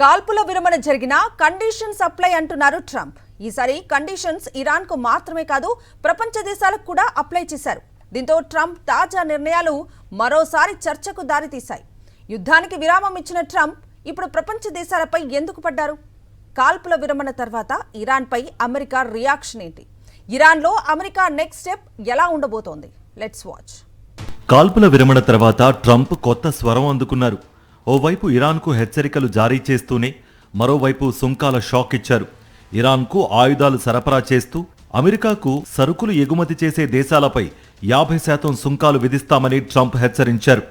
కాల్పుల విరమణ జరిగిన కండిషన్స్ అప్లై అంటున్నారు ట్రంప్. ఈసారి కండిషన్స్ ఇరాన్ కు మాత్రమే కాదు ప్రపంచ దేశాలకు కూడా అప్లై చేశారు. దీంతో ట్రంప్ తాజా నిర్ణయాలు మరోసారి చర్చకు దారితీశాయి. యుద్ధానికి విరామం ఇచ్చిన ట్రంప్ ఇప్పుడు ప్రపంచ దేశాలపై ఎందుకు పడ్డారు? కాల్పుల విరమణ తర్వాత ఇరాన్ పై అమెరికా రియాక్షన్ ఏంటి? ఇరాన్లో అమెరికా నెక్స్ట్ స్టెప్ ఎలా ఉండబోతోంది? Let's watch. కాల్పుల విరమణ తర్వాత ట్రంప్ కొత్త స్వరం అందుకున్నారు. ఓవైపు ఇరాన్కు హెచ్చరికలు జారీ చేస్తూనే మరోవైపు సుంకాల షాక్ ఇచ్చారు. ఇరాన్కు ఆయుధాలు సరఫరా చేస్తూ అమెరికాకు సరుకులు ఎగుమతి చేసే దేశాలపై 50% సుంకాలు విధిస్తామని ట్రంప్ హెచ్చరించారు.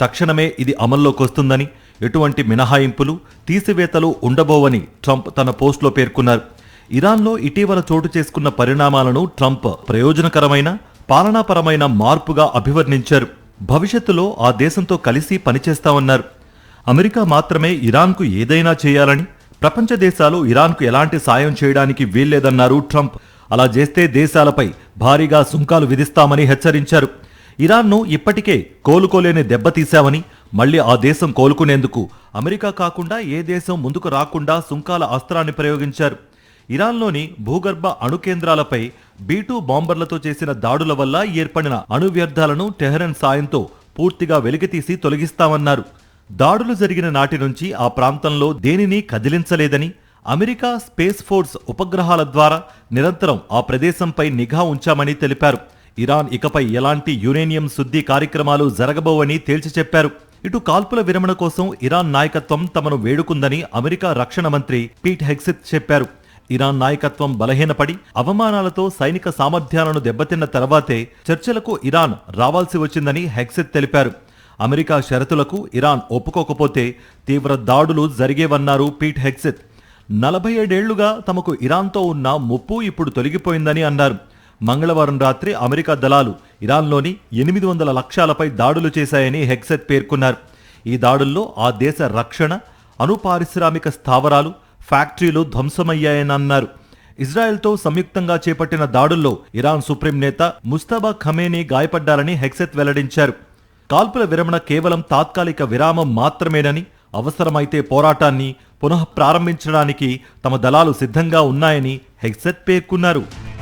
తక్షణమే ఇది అమల్లోకొస్తుందని, ఎటువంటి మినహాయింపులు, తీసివేతలు ఉండబోవని ట్రంప్ తన పోస్టులో పేర్కొన్నారు. ఇరాన్లో ఇటీవల చోటు చేసుకున్న పరిణామాలను ట్రంప్ ప్రయోజనకరమైన, పాలనాపరమైన మార్పుగా అభివర్ణించారు. భవిష్యత్తులో ఆ దేశంతో కలిసి పనిచేస్తామన్నారు. అమెరికా మాత్రమే ఇరాన్కు ఏదైనా చేయాలని, ప్రపంచ దేశాలు ఇరాన్కు ఎలాంటి సాయం చేయడానికి వీల్లేదన్నారు ట్రంప్. అలా చేస్తే దేశాలపై భారీగా సుంకాలు విధిస్తామని హెచ్చరించారు. ఇరాన్ను ఇప్పటికే కోలుకోలేని దెబ్బతీశామని, మళ్లీ ఆ దేశం కోలుకునేందుకు అమెరికా కాకుండా ఏ దేశం ముందుకు రాకుండా సుంకాల అస్త్రాన్ని ప్రయోగించారు. ఇరాన్లోని భూగర్భ అణు కేంద్రాలపై B-2 బాంబర్లతో చేసిన దాడుల వల్ల ఏర్పడిన అణు వ్యర్థాలను టెహ్రాన్ సాయంతో పూర్తిగా వెలికితీసి తొలగిస్తామన్నారు. దాడులు జరిగిన నాటి నుంచి ఆ ప్రాంతంలో దేనినీ కదిలించలేదని, అమెరికా స్పేస్ ఫోర్స్ ఉపగ్రహాల ద్వారా నిరంతరం ఆ ప్రదేశంపై నిఘా ఉంచామని తెలిపారు. ఇరాన్ ఇకపై ఎలాంటి యురేనియం శుద్ధి కార్యక్రమాలు జరగబోవని తేల్చి చెప్పారు. ఇటు కాల్పుల విరమణ కోసం ఇరాన్ నాయకత్వం తమను వేడుకుందని అమెరికా రక్షణ మంత్రి పీట్ హెగ్సెత్ చెప్పారు. ఇరాన్ నాయకత్వం బలహీనపడి అవమానాలతో సైనిక సామర్థ్యాలను దెబ్బతిన్న తర్వాతే చర్చలకు ఇరాన్ రావాల్సి వచ్చిందని హెగ్సెత్ తెలిపారు. అమెరికా షరతులకు ఇరాన్ ఒప్పుకోకపోతే తీవ్ర దాడులు జరిగేవన్నారు పీట్ హెగ్సెత్. 47 ఏళ్లుగా తమకు ఇరాన్తో ఉన్న ముప్పు ఇప్పుడు తొలగిపోయిందని అన్నారు. మంగళవారం రాత్రి అమెరికా దళాలు ఇరాన్లోని 800 లక్ష్యాలపై దాడులు చేశాయని హెగ్సెత్ పేర్కొన్నారు. ఈ దాడుల్లో ఆ దేశ రక్షణ, అణు పారిశ్రామిక స్థావరాలు, ఫ్యాక్టరీలు ధ్వంసమయ్యాయని అన్నారు. ఇజ్రాయెల్తో సంయుక్తంగా చేపట్టిన దాడుల్లో ఇరాన్ సుప్రీం నేత ముస్తఫా ఖమేనీ గాయపడ్డారని హెగ్సెత్ వెల్లడించారు. కాల్పుల విరమణ కేవలం తాత్కాలిక విరామం మాత్రమేనని, అవసరమైతే పోరాటాన్ని పునః ప్రారంభించడానికి తమ దళాలు సిద్ధంగా ఉన్నాయని హెగ్సెత్ పేర్కొన్నారు.